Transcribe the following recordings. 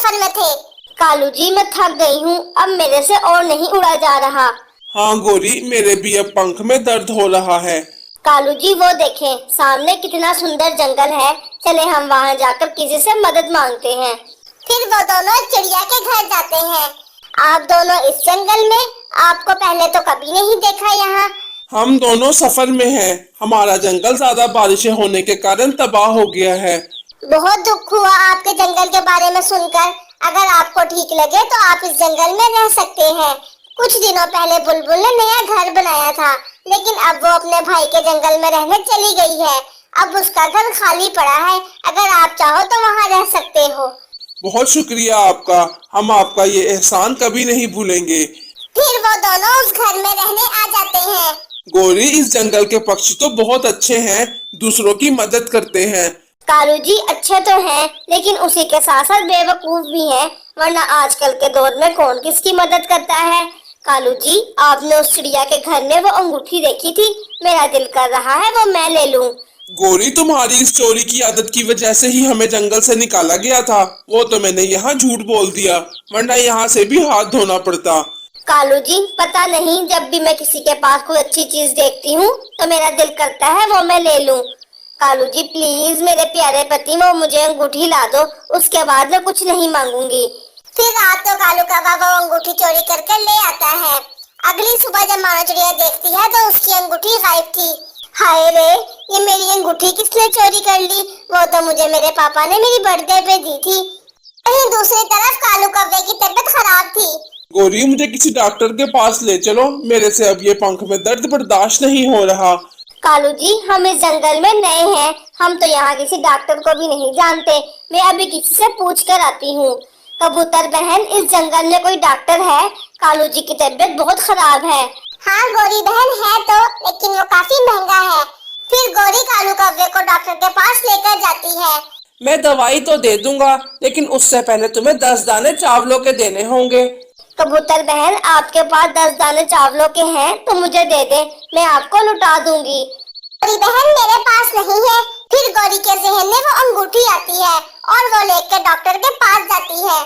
सफर में थे। कालू जी मैं थक गई हूँ, अब मेरे से और नहीं उड़ा जा रहा। हाँ गोरी, मेरे भी अब पंख में दर्द हो रहा है। कालू जी वो देखें, सामने कितना सुंदर जंगल है, चले हम वहाँ जाकर किसी से मदद मांगते हैं। फिर वो दोनों चिड़िया के घर जाते हैं। आप दोनों इस जंगल में, आपको पहले तो कभी नहीं देखा यहाँ। हम दोनों सफर में हैं। हमारा जंगल ज्यादा बारिशें होने के कारण तबाह हो गया है। बहुत दुख हुआ आपके जंगल के बारे में सुनकर। अगर आपको ठीक लगे तो आप इस जंगल में रह सकते हैं। कुछ दिनों पहले बुलबुल ने नया घर बनाया था, लेकिन अब वो अपने भाई के जंगल में रहने चली गई है। अब उसका घर खाली पड़ा है, अगर आप चाहो तो वहाँ रह सकते हो। बहुत शुक्रिया आपका, हम आपका ये एहसान कभी नहीं भूलेंगे। फिर वो दोनों उस घर में रहने आ जाते हैं। गोरी, इस जंगल के पक्षी तो बहुत अच्छे हैं, दूसरों की मदद करते हैं। कालू जी अच्छे तो हैं, लेकिन उसी के साथ साथ बेवकूफ भी हैं, वरना आजकल के दौर में कौन किसकी मदद करता है। कालू जी, आपने उस चिड़िया के घर में वो अंगूठी देखी थी, मेरा दिल कर रहा है वो मैं ले लूं। गोरी, तुम्हारी इस चोरी की आदत की वजह से ही हमें जंगल से निकाला गया था। वो तो मैंने यहाँ झूठ बोल दिया, वरना यहाँ से भी हाथ धोना पड़ता। कालू जी पता नहीं, जब भी मैं किसी के पास कोई अच्छी चीज देखती हूँ तो मेरा दिल करता है वो मैं ले लूं। कालू जी प्लीज मेरे प्यारे पति, वो मुझे अंगूठी ला दो, उसके बाद मैं कुछ नहीं मांगूंगी। फिर रात को कालू कौवा वो अंगूठी चोरी करके ले आता है। अगली सुबह जब मानो चिड़िया देखती है तो उसकी अंगूठी गायब थी। हाय रे, ये मेरी अंगूठी किसने चोरी कर ली? वो तो मुझे मेरे पापा ने मेरी बर्थडे पे दी थी। वहीं दूसरी तरफ कालू कौवे की तबीयत खराब थी। गोरी, मुझे किसी डॉक्टर के पास ले चलो, मेरे से अब ये पंख में दर्द बर्दाश्त नहीं हो रहा। कालू जी हम इस जंगल में नए हैं, हम तो यहाँ किसी डॉक्टर को भी नहीं जानते। मैं अभी किसी से पूछ कर आती हूँ। कबूतर बहन, इस जंगल में कोई डॉक्टर है? कालू जी की तबीयत बहुत खराब है। हाँ गोरी बहन है तो, लेकिन वो काफी महंगा है। फिर गोरी कालू कौवे को डॉक्टर के पास लेकर जाती है। मैं दवाई तो दे दूंगा, लेकिन उससे पहले तुम्हें 10 दाने चावलों के देने होंगे। कबूतर बहन, आपके पास 10 दाने चावलों के हैं तो मुझे दे दे, मैं आपको लुटा दूंगी। गोरी बहन मेरे पास नहीं है। फिर गोरी के जहन में वो अंगूठी आती है और वो लेकर डॉक्टर के पास जाती है।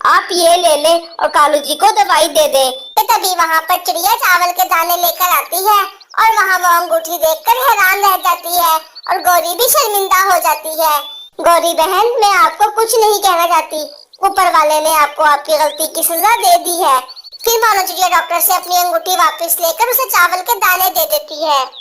आप ये ले ले और कालू जी को दवाई दे दे। तभी वहाँ पर चिड़िया चावल के दाने लेकर आती है और वहाँ वो अंगूठी देखकर हैरान रह जाती है और गोरी भी शर्मिंदा हो जाती है। गोरी बहन मैं आपको कुछ नहीं कहना चाहती, ऊपर वाले ने आपको आपकी गलती की सजा दे दी है। फिर मानो चिड़िया डॉक्टर से अपनी अंगूठी वापस लेकर उसे चावल के दाने दे देती है।